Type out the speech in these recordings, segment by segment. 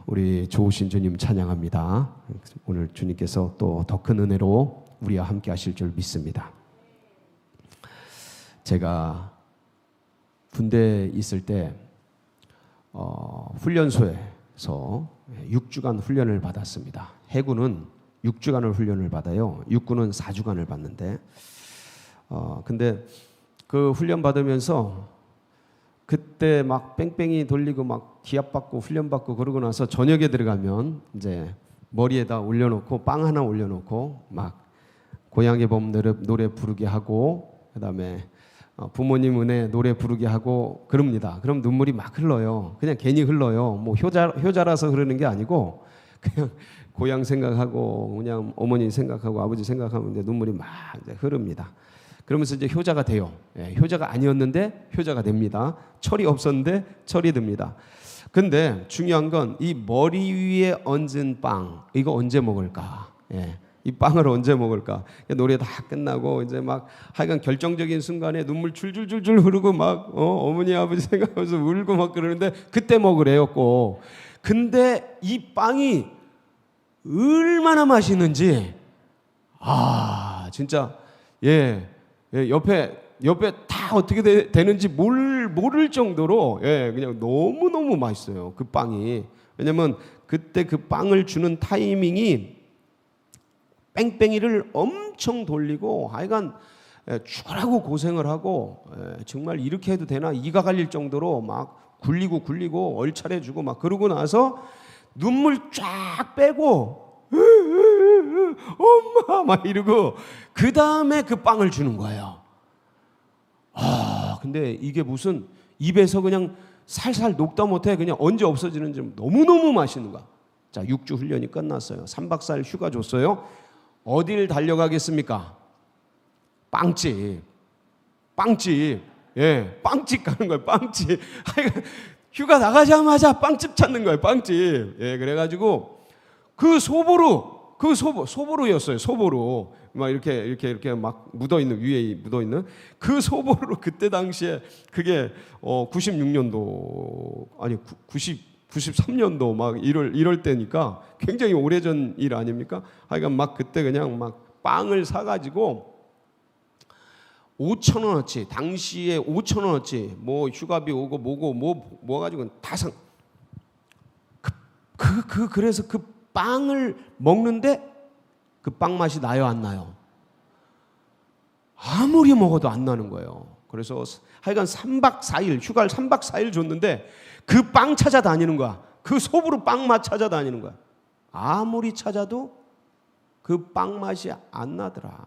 우리 좋으신 주님 찬양합니다. 오늘 주님께서 또 더 큰 은혜로 우리와 함께 하실 줄 믿습니다. 제가 군대에 있을 때 훈련소에서 6주간 훈련을 받았습니다. 해군은 6주간을 훈련을 받아요. 육군은 4주간을 받는데 근데 그 훈련 받으면서 그때 막 뺑뺑이 돌리고 막 기합 받고 훈련 받고 그러고 나서 저녁에 들어가면 이제 머리에다 올려놓고 빵 하나 올려놓고 막 고향의 봄 노래 부르게 하고 그다음에 부모님 은혜 노래 부르게 하고 그럽니다. 그럼 눈물이 막 흘러요. 그냥 괜히 흘러요. 뭐 효자라서 흐르는 게 아니고 그냥 고향 생각하고 그냥 어머니 생각하고 아버지 생각하면 이제 눈물이 막 이제 흐릅니다. 그러면서 이제 효자가 돼요. 효자가 아니었는데 효자가 됩니다. 철이 없었는데 철이 듭니다. 근데 중요한 건 이 머리 위에 얹은 빵 이거 언제 먹을까? 이 빵을 언제 먹을까? 노래 다 끝나고 이제 막 하여간 결정적인 순간에 눈물 줄줄줄줄 흐르고 막 어머니 아버지 생각하면서 울고 막 그러는데 그때 먹으래요 꼭. 근데 이 빵이 얼마나 맛있는지 진짜 옆에 다 어떻게 되는지 모를 정도로 그냥 너무너무 맛있어요 그 빵이. 왜냐면 그때 그 빵을 주는 타이밍이 뺑뺑이를 엄청 돌리고 하여간 죽으라고 고생을 하고 정말 이렇게 해도 되나 이가 갈릴 정도로 막 굴리고 얼차려주고 막 그러고 나서 눈물 쫙 빼고 엄마 막 이러고 그 다음에 그 빵을 주는 거예요. 근데 이게 무슨 입에서 그냥 살살 녹다 못해 그냥 언제 없어지는지 너무너무 맛있는 거야. 자, 6주 훈련이 끝났어요. 3박 4일 휴가 줬어요. 어딜 달려가겠습니까? 빵집. 빵집 가는 거예요. 빵집. 휴가 나가자마자 빵집 찾는 거예요. 빵집. 그래가지고 그 소보루였어요. 소보루. 막 이렇게 막 묻어있는, 위에 묻어있는 그 소보루로 그때 당시에 그게 96년도, 아니 93년도 막 이럴 때니까 굉장히 오래전 일 아닙니까? 하여간 막 그때 그냥 막 빵을 사가지고 5,000원어치, 당시에 5,000원어치 뭐 휴가비 오고 뭐고 뭐 가지고 다 상. 그래서 그 빵을 먹는데 그 빵 맛이 나요, 안 나요? 아무리 먹어도 안 나는 거예요. 그래서 하여간 3박 4일, 휴가를 3박 4일 줬는데 그 빵 찾아다니는 거야. 그 소보루 빵 맛 찾아다니는 거야. 아무리 찾아도 그 빵 맛이 안 나더라.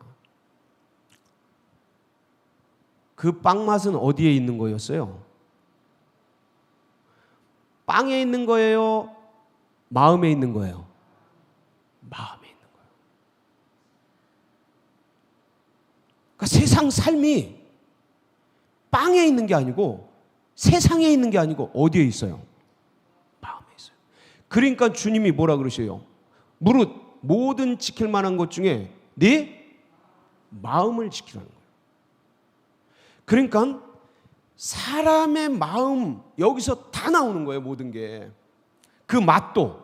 그 빵 맛은 어디에 있는 거였어요? 빵에 있는 거예요? 마음에 있는 거예요? 마음에 있는 거예요. 그러니까 세상 삶이 빵에 있는 게 아니고 세상에 있는 게 아니고 어디에 있어요? 마음에 있어요. 그러니까 주님이 뭐라 그러셔요? 무릇 모든 지킬 만한 것 중에 네 마음을 지키라는 거예요. 그러니까 사람의 마음 여기서 다 나오는 거예요. 모든 게. 그 맛도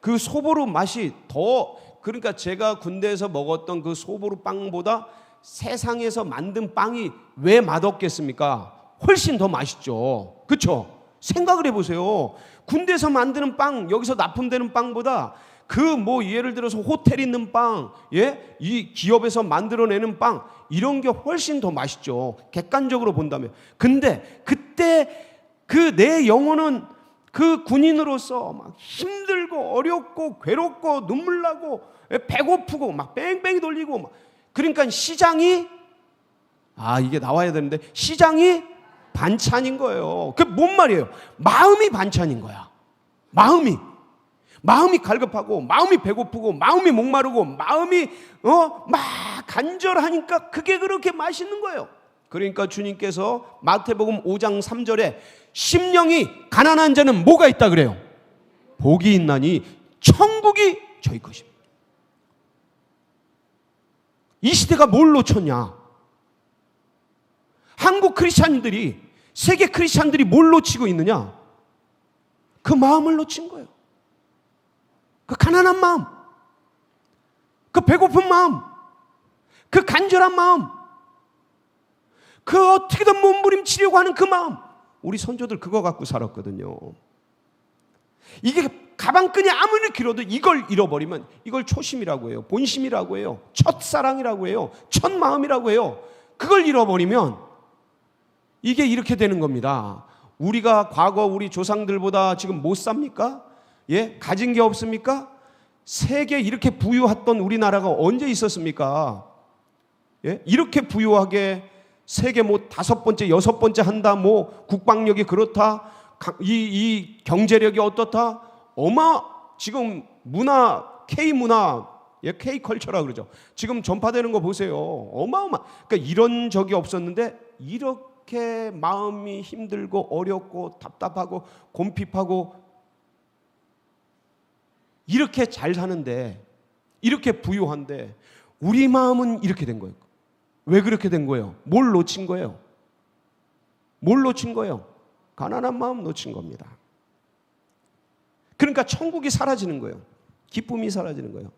그 소보루 맛이 더, 그러니까 제가 군대에서 먹었던 그 소보루 빵보다 세상에서 만든 빵이 왜 맛없겠습니까? 훨씬 더 맛있죠. 그렇죠? 생각을 해보세요. 군대에서 만드는 빵, 여기서 납품되는 빵보다 그 뭐 예를 들어서 호텔 있는 빵, 이 기업에서 만들어내는 빵 이런 게 훨씬 더 맛있죠. 객관적으로 본다면. 근데 그때 그 내 영혼은 그 군인으로서 막 힘들고 어렵고 괴롭고 눈물 나고 배고프고 막 뺑뺑이 돌리고 막 그러니까 시장이 이게 나와야 되는데 시장이 반찬인 거예요. 그게 뭔 말이에요? 마음이 반찬인 거야. 마음이 갈급하고 마음이 배고프고 마음이 목마르고 마음이 막 간절하니까 그게 그렇게 맛있는 거예요. 그러니까 주님께서 마태복음 5장 3절에 심령이 가난한 자는 뭐가 있다 그래요? 복이 있나니 천국이 저희 것입니다. 이 시대가 뭘 놓쳤냐? 한국 크리스찬들이, 세계 크리스찬들이 뭘 놓치고 있느냐? 그 마음을 놓친 거예요. 그 가난한 마음, 그 배고픈 마음, 그 간절한 마음, 그 어떻게든 몸부림치려고 하는 그 마음. 우리 선조들 그거 갖고 살았거든요. 이게 가방끈이 아무리 길어도 이걸 잃어버리면 이걸 초심이라고 해요. 본심이라고 해요. 첫사랑이라고 해요. 첫 마음이라고 해요. 그걸 잃어버리면 이게 이렇게 되는 겁니다. 우리가 과거 우리 조상들보다 지금 못 삽니까? 예? 가진 게 없습니까? 세계 이렇게 부유했던 우리나라가 언제 있었습니까? 예? 이렇게 부유하게 세계 뭐 5번째, 6번째 한다, 뭐 국방력이 그렇다, 이 경제력이 어떻다, 지금 문화, K문화, 예, K컬처라 그러죠. 지금 전파되는 거 보세요. 그러니까 이런 적이 없었는데 이렇게 마음이 힘들고 어렵고 답답하고 곰핍하고 이렇게 잘 사는데, 이렇게 부유한데 우리 마음은 이렇게 된 거예요. 왜 그렇게 된 거예요? 뭘 놓친 거예요? 뭘 놓친 거예요? 가난한 마음 놓친 겁니다. 그러니까 천국이 사라지는 거예요. 기쁨이 사라지는 거예요.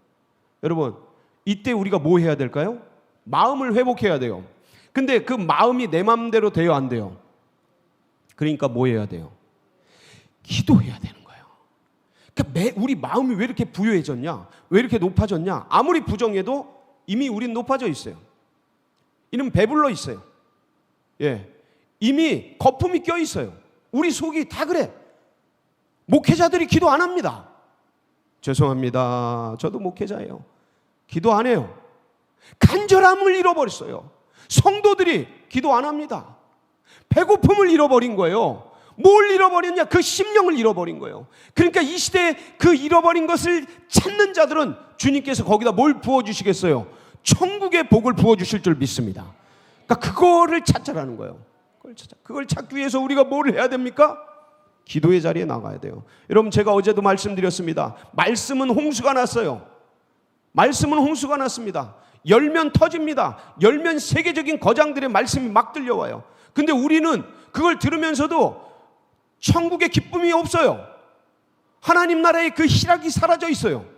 여러분, 이때 우리가 뭐 해야 될까요? 마음을 회복해야 돼요. 근데 그 마음이 내 마음대로 돼요, 안 돼요? 그러니까 뭐 해야 돼요? 기도해야 되는 거예요. 그러니까 우리 마음이 왜 이렇게 부유해졌냐? 왜 이렇게 높아졌냐? 아무리 부정해도 이미 우린 높아져 있어요. 이는 배불러 있어요. 예, 이미 거품이 껴 있어요. 우리 속이 다 그래. 목회자들이 기도 안 합니다. 죄송합니다. 저도 목회자예요. 기도 안 해요. 간절함을 잃어버렸어요. 성도들이 기도 안 합니다. 배고픔을 잃어버린 거예요. 뭘 잃어버렸냐? 그 심령을 잃어버린 거예요. 그러니까 이 시대에 그 잃어버린 것을 찾는 자들은 주님께서 거기다 뭘 부어주시겠어요? 천국의 복을 부어주실 줄 믿습니다. 그러니까 그거를 찾자라는 거예요. 그걸 찾기 위해서 우리가 뭘 해야 됩니까? 기도의 자리에 나가야 돼요. 여러분, 제가 어제도 말씀드렸습니다. 말씀은 홍수가 났어요. 말씀은 홍수가 났습니다. 열면 터집니다. 열면 세계적인 거장들의 말씀이 막 들려와요. 근데 우리는 그걸 들으면서도 천국의 기쁨이 없어요. 하나님 나라의 그 희락이 사라져 있어요.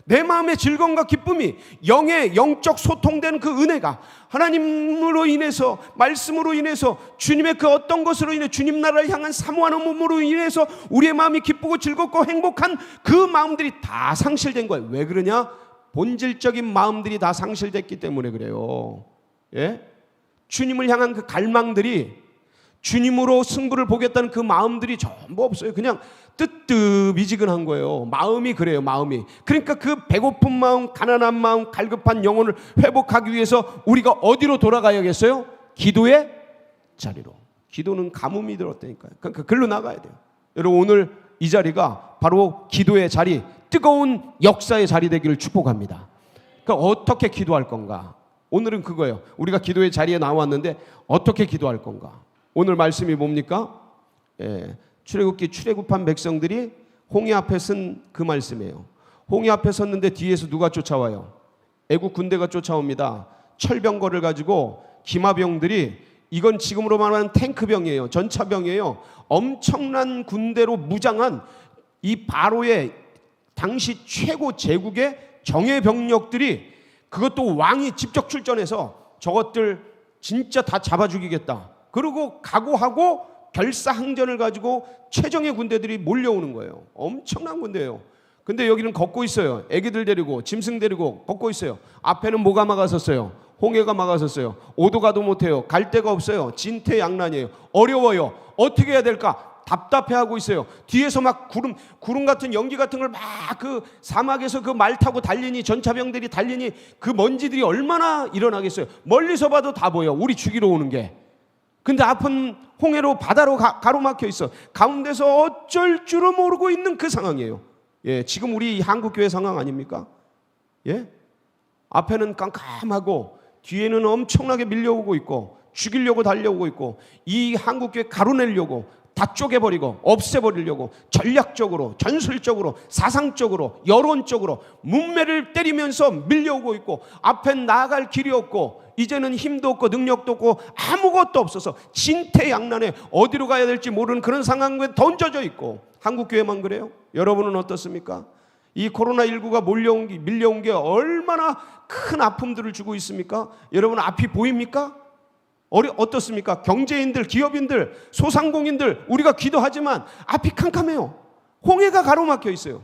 내 마음의 즐거움과 기쁨이, 영적 소통되는 그 은혜가 하나님으로 인해서, 말씀으로 인해서, 주님의 그 어떤 것으로 인해 주님 나라를 향한 사모하는 몸으로 인해서 우리의 마음이 기쁘고 즐겁고 행복한 그 마음들이 다 상실된 거예요. 왜 그러냐? 본질적인 마음들이 다 상실됐기 때문에 그래요. 예? 주님을 향한 그 갈망들이, 주님으로 승부를 보겠다는 그 마음들이 전부 없어요. 그냥 뜨뜻미지근한 거예요. 마음이 그래요. 마음이. 그러니까 그 배고픈 마음, 가난한 마음, 갈급한 영혼을 회복하기 위해서 우리가 어디로 돌아가야겠어요? 기도의 자리로. 기도는 가뭄이 들었다니까요. 그러니까 글로 나가야 돼요. 여러분, 오늘 이 자리가 바로 기도의 자리, 뜨거운 역사의 자리 되기를 축복합니다. 그러니까 어떻게 기도할 건가? 오늘은 그거예요. 우리가 기도의 자리에 나왔는데 어떻게 기도할 건가? 오늘 말씀이 뭡니까? 출애굽기 출애굽한 백성들이 홍해 앞에 쓴 그 말씀이에요. 홍해 앞에 섰는데 뒤에서 누가 쫓아와요? 애국 군대가 쫓아옵니다. 철병거를 가지고 기마병들이, 이건 지금으로 말하는 탱크병이에요. 전차병이에요. 엄청난 군대로 무장한 이 바로의 당시 최고 제국의 정예 병력들이, 그것도 왕이 직접 출전해서 저것들 진짜 다 잡아 죽이겠다. 그리고 각오하고 결사항전을 가지고 최정예 군대들이 몰려오는 거예요. 엄청난 군대예요. 근데 여기는 걷고 있어요. 애기들 데리고, 짐승 데리고 걷고 있어요. 앞에는 뭐가 막아섰어요? 홍해가 막아섰어요. 오도 가도 못해요. 갈 데가 없어요. 진퇴양난이에요. 어려워요. 어떻게 해야 될까? 답답해하고 있어요. 뒤에서 막 구름 같은 연기 같은 걸 막 그 사막에서 그 말 타고 달리니, 전차병들이 달리니 그 먼지들이 얼마나 일어나겠어요. 멀리서 봐도 다 보여. 우리 죽이러 오는 게. 근데 앞은 홍해로, 바다로 가로막혀 있어. 가운데서 어쩔 줄을 모르고 있는 그 상황이에요. 예, 지금 우리 한국교회 상황 아닙니까? 예? 앞에는 깜깜하고 뒤에는 엄청나게 밀려오고 있고 죽이려고 달려오고 있고, 이 한국교회 가로내려고 다 쪼개버리고 없애버리려고 전략적으로, 전술적으로, 사상적으로, 여론적으로 문매를 때리면서 밀려오고 있고, 앞에 나아갈 길이 없고, 이제는 힘도 없고 능력도 없고 아무것도 없어서 진퇴양난에 어디로 가야 될지 모르는 그런 상황에 던져져 있고, 한국교회만 그래요? 여러분은 어떻습니까? 이 코로나19가 밀려온 게 얼마나 큰 아픔들을 주고 있습니까? 여러분 앞이 보입니까? 어떻습니까? 경제인들, 기업인들, 소상공인들, 우리가 기도하지만 앞이 캄캄해요. 홍해가 가로막혀 있어요.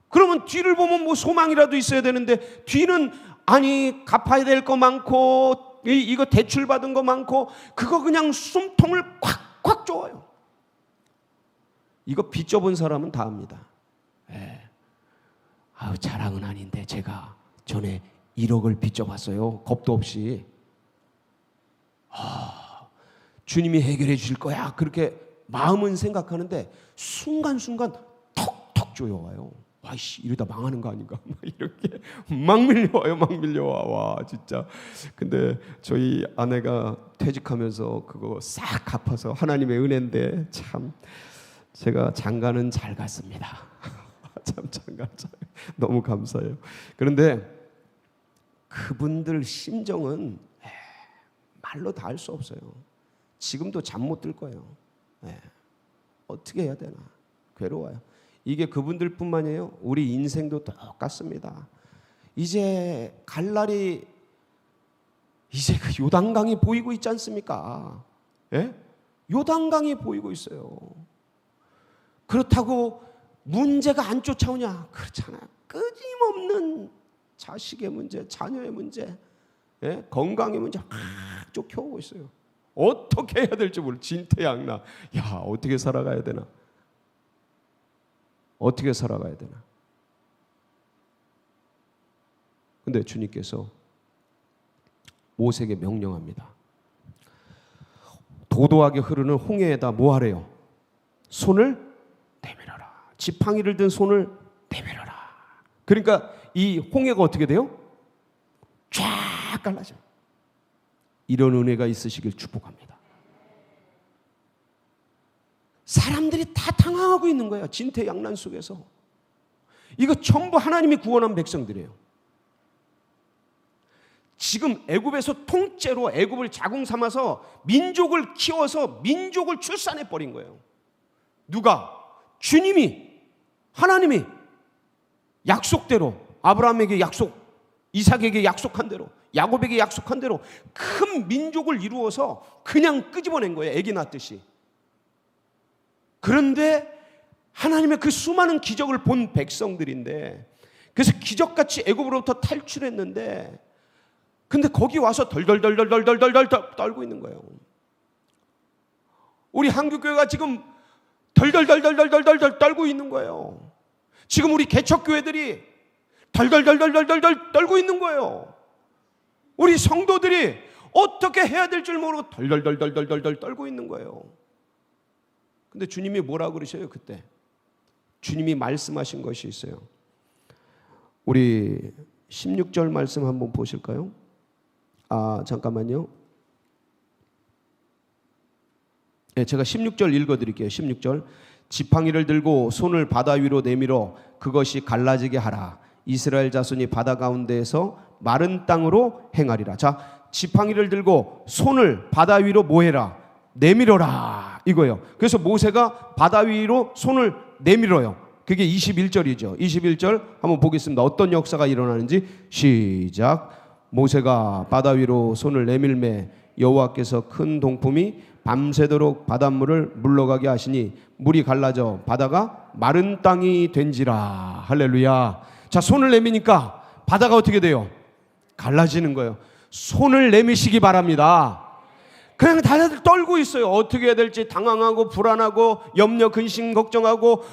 그러면 뒤를 보면 뭐 소망이라도 있어야 되는데, 뒤는 아니 갚아야 될 거 많고, 이거 대출 받은 거 많고, 그거 그냥 숨통을 콱콱 쪼아요. 이거 빚 져본 사람은 다 압니다. 자랑은 아닌데 제가 전에 1억을 빚 져봤어요. 겁도 없이. 주님이 해결해 주실 거야, 그렇게 마음은 생각하는데 순간순간 턱턱 조여와요. 와이씨, 이러다 망하는 거 아닌가, 이렇게 막 밀려와요. 막 밀려와. 와, 진짜. 근데 저희 아내가 퇴직하면서 그거 싹 갚아서, 하나님의 은혜인데 참 제가 장가는 잘 갔습니다. 참 장가 너무 감사해요. 그런데 그분들 심정은 말로 다 할 수 없어요. 지금도 잠 못 들 거예요. 어떻게 해야 되나, 괴로워요. 이게 그분들뿐만이에요. 우리 인생도 똑같습니다. 이제 갈 날이, 이제 그 요단강이 보이고 있지 않습니까? 요단강이 보이고 있어요. 그렇다고 문제가 안 쫓아오냐? 그렇잖아요. 끊임없는 자식의 문제, 자녀의 문제, 건강의 문제 막 쫓겨오고 있어요. 어떻게 해야 될지 모르. 진퇴양난. 야, 어떻게 살아가야 되나? 어떻게 살아가야 되나? 근데 주님께서 모세에게 명령합니다. 도도하게 흐르는 홍해에다 뭐 하래요? 손을 내밀어라. 지팡이를 든 손을 내밀어라. 그러니까 이 홍해가 어떻게 돼요? 쫙 갈라져. 이런 은혜가 있으시길 축복합니다. 사람들이 다 당황하고 있는 거예요. 진퇴양난 속에서. 이거 전부 하나님이 구원한 백성들이에요. 지금 애굽에서 통째로 애굽을 자궁 삼아서 민족을 키워서 민족을 출산해 버린 거예요. 누가? 주님이, 하나님이 약속대로, 아브라함에게 약속, 이삭에게 약속한 대로, 야곱에게 약속한 대로 큰 민족을 이루어서 그냥 끄집어낸 거예요. 애기 낳듯이. 그런데 하나님의 그 수많은 기적을 본 백성들인데, 그래서 기적같이 애굽으로부터 탈출했는데, 근데 거기 와서 덜덜덜덜덜덜덜 떨고 있는 거예요. 우리 한국교회가 지금 덜덜덜덜덜덜 떨고 있는 거예요. 지금 우리 개척교회들이 덜덜덜덜덜덜 떨고 있는 거예요. 우리 성도들이 어떻게 해야 될 줄 모르고 덜덜덜덜덜 떨고 있는 거예요. 근데 주님이 뭐라고 그러셔요? 그때 주님이 말씀하신 것이 있어요. 우리 16절 말씀 한번 보실까요? 잠깐만요. 제가 16절 읽어드릴게요. 16절. 지팡이를 들고 손을 바다 위로 내밀어 그것이 갈라지게 하라. 이스라엘 자손이 바다 가운데에서 마른 땅으로 행하리라. 자, 지팡이를 들고 손을 바다 위로 뭐해라? 내밀어라, 이거예요. 그래서 모세가 바다 위로 손을 내밀어요. 그게 21절이죠. 21절 한번 보겠습니다. 어떤 역사가 일어나는지. 시작. 모세가 바다 위로 손을 내밀매 여호와께서 큰 동품이 밤새도록 바닷물을 물러가게 하시니 물이 갈라져 바다가 마른 땅이 된지라. 할렐루야. 자, 손을 내미니까 바다가 어떻게 돼요? 갈라지는 거예요. 손을 내미시기 바랍니다. 그냥 다들 떨고 있어요. 어떻게 해야 될지 당황하고 불안하고 염려 근심 걱정하고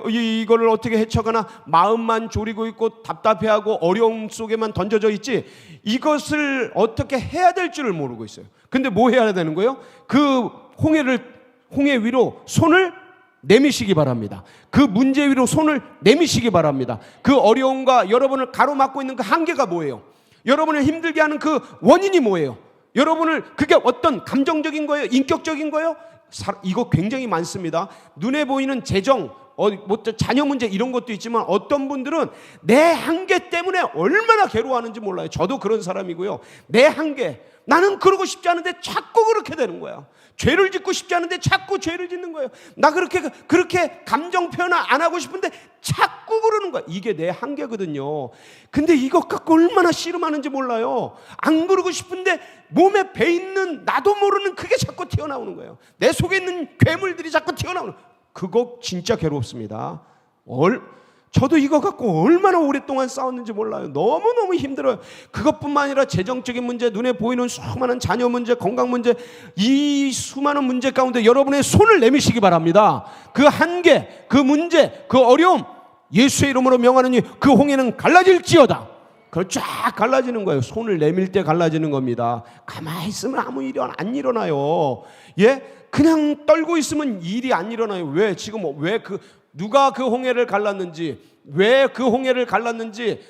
이거를 어떻게 헤쳐가나 마음만 졸이고 있고 답답해하고 어려움 속에만 던져져 있지, 이것을 어떻게 해야 될 줄을 모르고 있어요. 근데 뭐 해야 되는 거예요? 그 홍해 위로 손을 내미시기 바랍니다. 그 문제 위로 손을 내미시기 바랍니다. 그 어려움과 여러분을 가로막고 있는 그 한계가 뭐예요? 여러분을 힘들게 하는 그 원인이 뭐예요? 여러분을, 그게 어떤 감정적인 거예요? 인격적인 거예요? 이거 굉장히 많습니다. 눈에 보이는 재정, 자녀 문제 이런 것도 있지만 어떤 분들은 내 한계 때문에 얼마나 괴로워하는지 몰라요. 저도 그런 사람이고요. 내 한계, 나는 그러고 싶지 않은데 자꾸 그렇게 되는 거야. 죄를 짓고 싶지 않은데 자꾸 죄를 짓는 거예요. 나 그렇게 감정 표현을 안 하고 싶은데 자꾸 그러는 거야. 이게 내 한계거든요. 근데 이것 갖고 얼마나 씨름하는지 몰라요. 안 그러고 싶은데 몸에 배 있는 나도 모르는 그게 자꾸 튀어나오는 거예요. 내 속에 있는 괴물들이 자꾸 튀어나오는 거예요. 그거 진짜 괴롭습니다. 저도 이거 갖고 얼마나 오랫동안 싸웠는지 몰라요. 너무너무 힘들어요. 그것뿐만 아니라 재정적인 문제, 눈에 보이는 수많은 자녀 문제, 건강 문제, 이 수많은 문제 가운데 여러분의 손을 내미시기 바랍니다. 그 한계, 그 문제, 그 어려움, 예수의 이름으로 명하노니 그 홍해는 갈라질지어다. 그걸 쫙 갈라지는 거예요. 손을 내밀 때 갈라지는 겁니다. 가만히 있으면 아무 일이 안 일어나요. 예? 그냥 떨고 있으면 일이 안 일어나요. 왜? 지금 누가 그 홍해를 갈랐는지, 왜 그 홍해를 갈랐는지,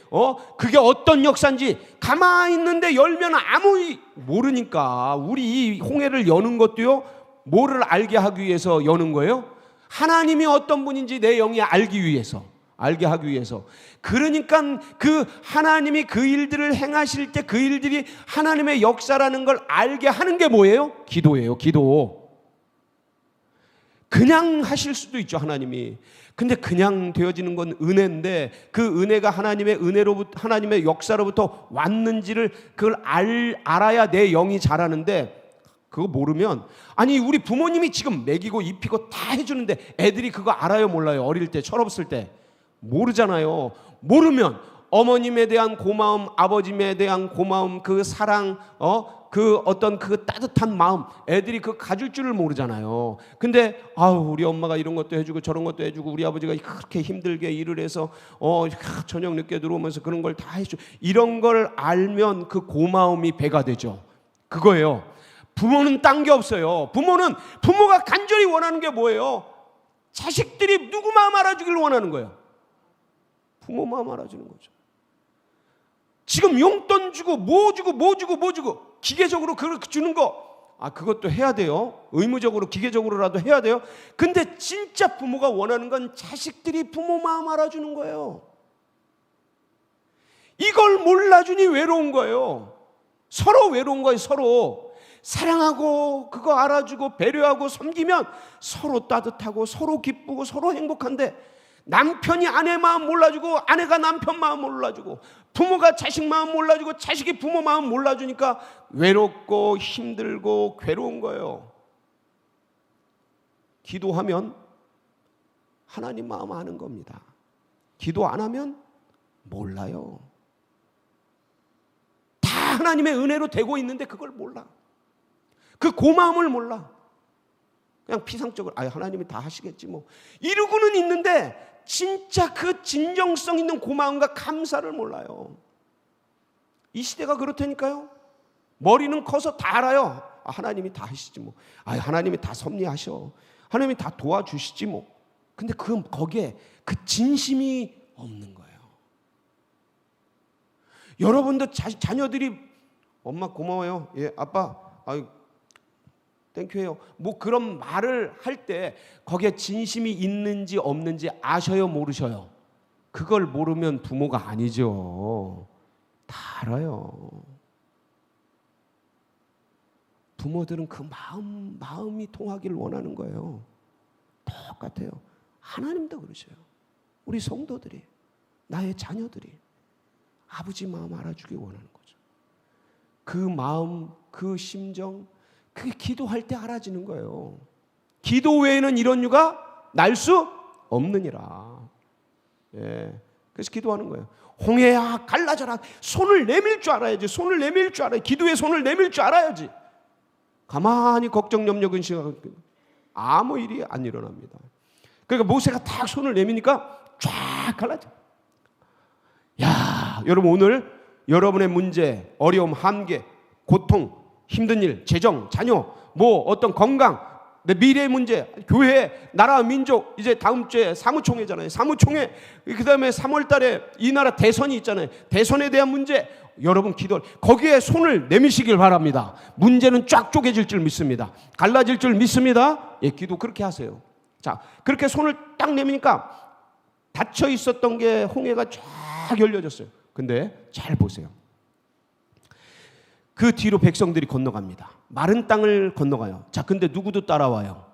그게 어떤 역사인지 가만히 있는데 열면 아무 모르니까. 우리 이 홍해를 여는 것도요, 뭐를 알게 하기 위해서 여는 거예요? 하나님이 어떤 분인지 내 영이 알게 하기 위해서. 그러니까 그 하나님이 그 일들을 행하실 때 그 일들이 하나님의 역사라는 걸 알게 하는 게 뭐예요? 기도예요. 기도. 그냥 하실 수도 있죠, 하나님이. 근데 그냥 되어지는 건 은혜인데 그 은혜가 하나님의 은혜로부터, 하나님의 역사로부터 왔는지를 그걸 알아야 내 영이 자라는데, 그거 모르면, 아니 우리 부모님이 지금 먹이고 입히고 다 해주는데 애들이 그거 알아요, 몰라요? 어릴 때, 철없을 때 모르잖아요. 모르면 어머님에 대한 고마움, 아버님에 대한 고마움, 그 사랑, 그 어떤 그 따뜻한 마음, 애들이 그 가질 줄을 모르잖아요. 근데 우리 엄마가 이런 것도 해주고 저런 것도 해주고 우리 아버지가 그렇게 힘들게 일을 해서 저녁 늦게 들어오면서 그런 걸 다 해주고, 이런 걸 알면 그 고마움이 배가 되죠. 그거예요. 부모는 딴 게 없어요. 부모가 간절히 원하는 게 뭐예요? 자식들이 누구 마음 알아주길 원하는 거예요. 부모 마음 알아주는 거죠. 지금 용돈 주고 뭐 주고 기계적으로 그렇게 주는 거, 그것도 해야 돼요. 의무적으로 기계적으로라도 해야 돼요. 근데 진짜 부모가 원하는 건 자식들이 부모 마음 알아주는 거예요. 이걸 몰라주니 외로운 거예요. 서로 외로운 거예요. 서로 사랑하고 그거 알아주고 배려하고 섬기면 서로 따뜻하고 서로 기쁘고 서로 행복한데, 남편이 아내 마음 몰라주고 아내가 남편 마음 몰라주고 부모가 자식 마음 몰라주고 자식이 부모 마음 몰라주니까 외롭고 힘들고 괴로운 거예요. 기도하면 하나님 마음 아는 겁니다. 기도 안 하면 몰라요. 다 하나님의 은혜로 되고 있는데 그걸 몰라. 그 고마움을 몰라. 그냥 피상적으로 하나님이 다 하시겠지 뭐 이러고는 있는데, 진짜 그 진정성 있는 고마움과 감사를 몰라요. 이 시대가 그렇다니까요. 머리는 커서 다 알아요. 하나님이 다 하시지 뭐. 하나님이 다 섭리하셔. 하나님이 다 도와주시지 뭐. 근데 거기에 그 진심이 없는 거예요. 여러분도 자녀들이 엄마 고마워요. 예, 아빠 땡큐해요. 뭐 그런 말을 할 때 거기에 진심이 있는지 없는지 아셔요, 모르셔요? 그걸 모르면 부모가 아니죠. 다 알아요. 부모들은 그 마음이 통하기를 원하는 거예요. 똑같아요. 하나님도 그러셔요. 우리 성도들이, 나의 자녀들이 아버지 마음 알아주기 원하는 거죠. 그 마음, 그 심정, 그게 기도할 때 알아지는 거예요. 기도 외에는 이런 유가 날 수 없느니라. 예, 그래서 기도하는 거예요. 홍해야 갈라져라. 손을 내밀 줄 알아야지. 손을 내밀 줄 알아야. 기도에 손을 내밀 줄 알아야지. 가만히 걱정, 염려, 근심 아무 일이 안 일어납니다. 그러니까 모세가 딱 손을 내미니까 쫙 갈라져. 야, 여러분 오늘 여러분의 문제, 어려움, 한계, 고통, 힘든 일, 재정, 자녀, 뭐 어떤 건강, 내 미래의 문제, 교회, 나라, 민족, 이제 다음 주에 사무총회잖아요. 사무총회, 그 다음에 3월 달에 이 나라 대선이 있잖아요. 대선에 대한 문제, 여러분 기도, 거기에 손을 내미시길 바랍니다. 문제는 쫙 쪼개질 줄 믿습니다. 갈라질 줄 믿습니다. 예, 기도 그렇게 하세요. 자, 그렇게 손을 딱 내미니까 닫혀 있었던 게 홍해가 쫙 열려졌어요. 근데 잘 보세요. 그 뒤로 백성들이 건너갑니다. 마른 땅을 건너가요. 자, 근데 누구도 따라와요.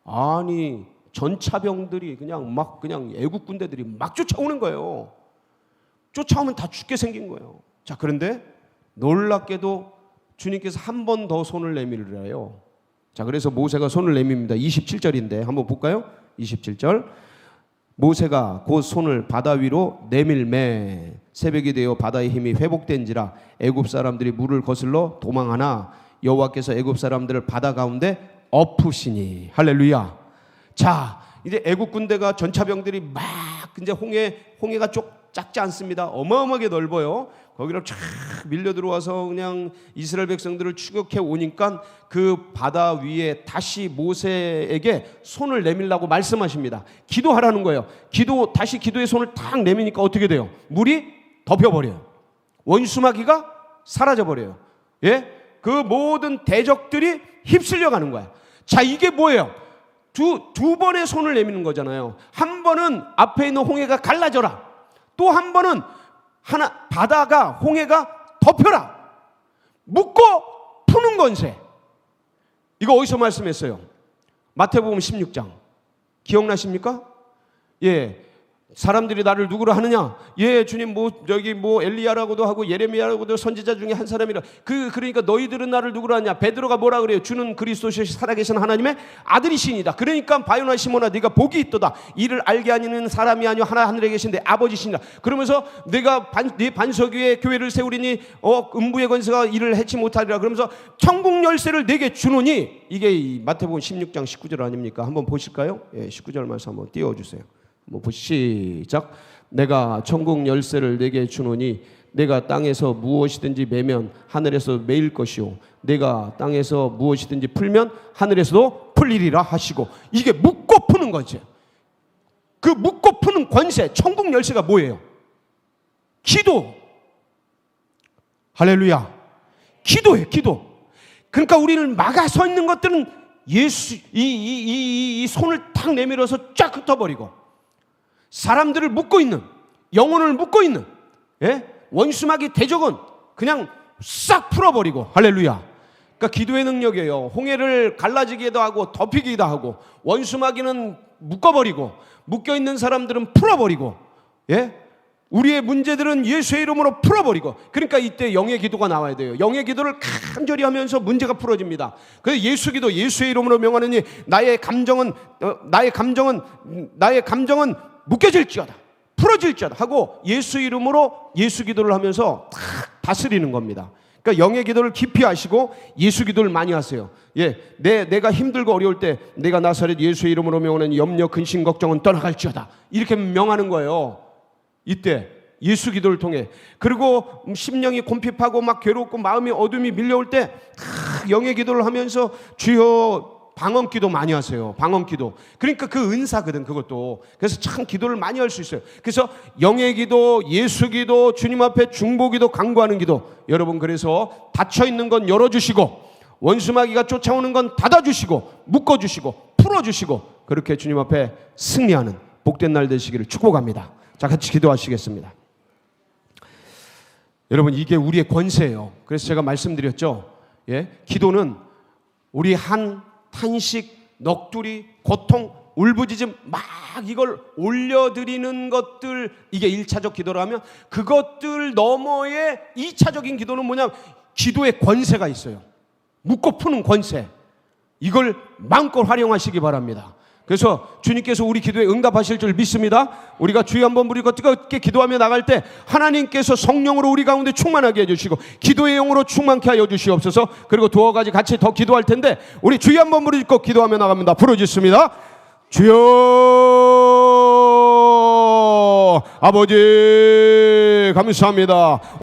아니, 전차병들이 그냥 애국 군대들이 막 쫓아오는 거예요. 쫓아오면 다 죽게 생긴 거예요. 자, 그런데 놀랍게도 주님께서 한 번 더 손을 내밀으래요. 자, 그래서 모세가 손을 내밉니다. 27절인데 한번 볼까요? 27절. 모세가 곧 손을 바다 위로 내밀매 새벽이 되어 바다의 힘이 회복된지라 애굽 사람들이 물을 거슬러 도망하나 여호와께서 애굽 사람들을 바다 가운데 엎으시니. 할렐루야. 자, 이제 애굽 군대가 전차병들이 막 이제 홍해가 작지 않습니다. 어마어마하게 넓어요. 거기로 쫙 밀려 들어와서 그냥 이스라엘 백성들을 추격해 오니까 그 바다 위에 다시 모세에게 손을 내밀라고 말씀하십니다. 기도하라는 거예요. 다시 기도의 손을 탁 내미니까 어떻게 돼요? 물이 덮여버려요. 원수마귀가 사라져버려요. 예? 그 모든 대적들이 휩쓸려 가는 거야. 자, 이게 뭐예요? 두 번의 손을 내미는 거잖아요. 한 번은 앞에 있는 홍해가 갈라져라. 또 한 번은 바다가 홍해가 덮여라. 묶고 푸는 권세. 이거 어디서 말씀했어요? 마태복음 16장. 기억나십니까? 예. 사람들이 나를 누구로 하느냐? 예, 주님 여기 엘리야라고도 하고 예레미야라고도 선지자 중에 한 사람이라. 그러니까 너희들은 나를 누구로 하냐? 베드로가 뭐라 그래요? 주는 그리스도시 살아계신 하나님의 아들이시니다. 그러니까 바요나 시몬아 네가 복이 있도다. 이를 알게 하는 사람이 아니요 하늘에 계신데 아버지시니다. 그러면서 내가 네 반석 위에 교회를 세우리니 음부의 권세가 이를 해치 못하리라. 그러면서 천국 열쇠를 내게 주노니. 이게 마태복음 16장 19절 아닙니까? 한번 보실까요? 예, 19절 말씀 한번 띄워주세요. 시작. 내가 천국 열쇠를 내게 주노니 내가 땅에서 무엇이든지 매면 하늘에서 매일 것이요 내가 땅에서 무엇이든지 풀면 하늘에서도 풀리리라 하시고. 이게 묶고 푸는 거죠. 그 묶고 푸는 권세, 천국 열쇠가 뭐예요? 기도. 할렐루야. 기도예요. 기도. 그러니까 우리는 막아 서 있는 것들은 예수 이 손을 탁 내밀어서 쫙 흩어버리고 사람들을 묶고 있는, 영혼을 묶고 있는, 예? 원수마귀 대적은 그냥 싹 풀어버리고. 할렐루야. 그러니까 기도의 능력이에요. 홍해를 갈라지기도 하고 덮이기도 하고, 원수마귀는 묶어버리고, 묶여있는 사람들은 풀어버리고, 예? 우리의 문제들은 예수의 이름으로 풀어버리고. 그러니까 이때 영의 기도가 나와야 돼요. 영의 기도를 간절히 하면서 문제가 풀어집니다. 그래서 예수 기도, 예수의 이름으로 명하느니 나의 감정은 묶여질지어다, 풀어질지어다 하고 예수 이름으로 예수 기도를 하면서 탁 다스리는 겁니다. 그러니까 영의 기도를 깊이 하시고 예수 기도를 많이 하세요. 예, 내가 힘들고 어려울 때 내가 나사렛 예수의 이름으로 명하는 염려, 근심, 걱정은 떠나갈지어다. 이렇게 명하는 거예요. 이때 예수 기도를 통해. 그리고 심령이 곰핍하고 막 괴롭고 마음이 어둠이 밀려올 때 탁 영의 기도를 하면서 주여, 방언 기도 많이 하세요. 방언 기도. 그러니까 그 은사거든, 그것도. 그래서 참 기도를 많이 할 수 있어요. 그래서 영의 기도, 예수 기도, 주님 앞에 중보 기도, 간구하는 기도. 여러분, 그래서 닫혀 있는 건 열어주시고, 원수마귀가 쫓아오는 건 닫아주시고, 묶어주시고, 풀어주시고, 그렇게 주님 앞에 승리하는 복된 날 되시기를 축복합니다. 자, 같이 기도하시겠습니다. 여러분, 이게 우리의 권세예요. 그래서 제가 말씀드렸죠. 예, 기도는 우리 탄식, 넋두리, 고통, 울부짖음 막 이걸 올려드리는 것들, 이게 1차적 기도라면 그것들 너머의 2차적인 기도는 뭐냐면 기도의 권세가 있어요. 묶고 푸는 권세. 이걸 마음껏 활용하시기 바랍니다. 그래서 주님께서 우리 기도에 응답하실 줄 믿습니다. 우리가 주여 한번 부르고 뜨겁게 기도하며 나갈 때 하나님께서 성령으로 우리 가운데 충만하게 해주시고 기도의 영으로 충만케 하여 주시옵소서. 그리고 두어 가지 같이 더 기도할 텐데 우리 주여 한번 부르고 기도하며 나갑니다. 부르짖습니다. 주여, 아버지 감사합니다.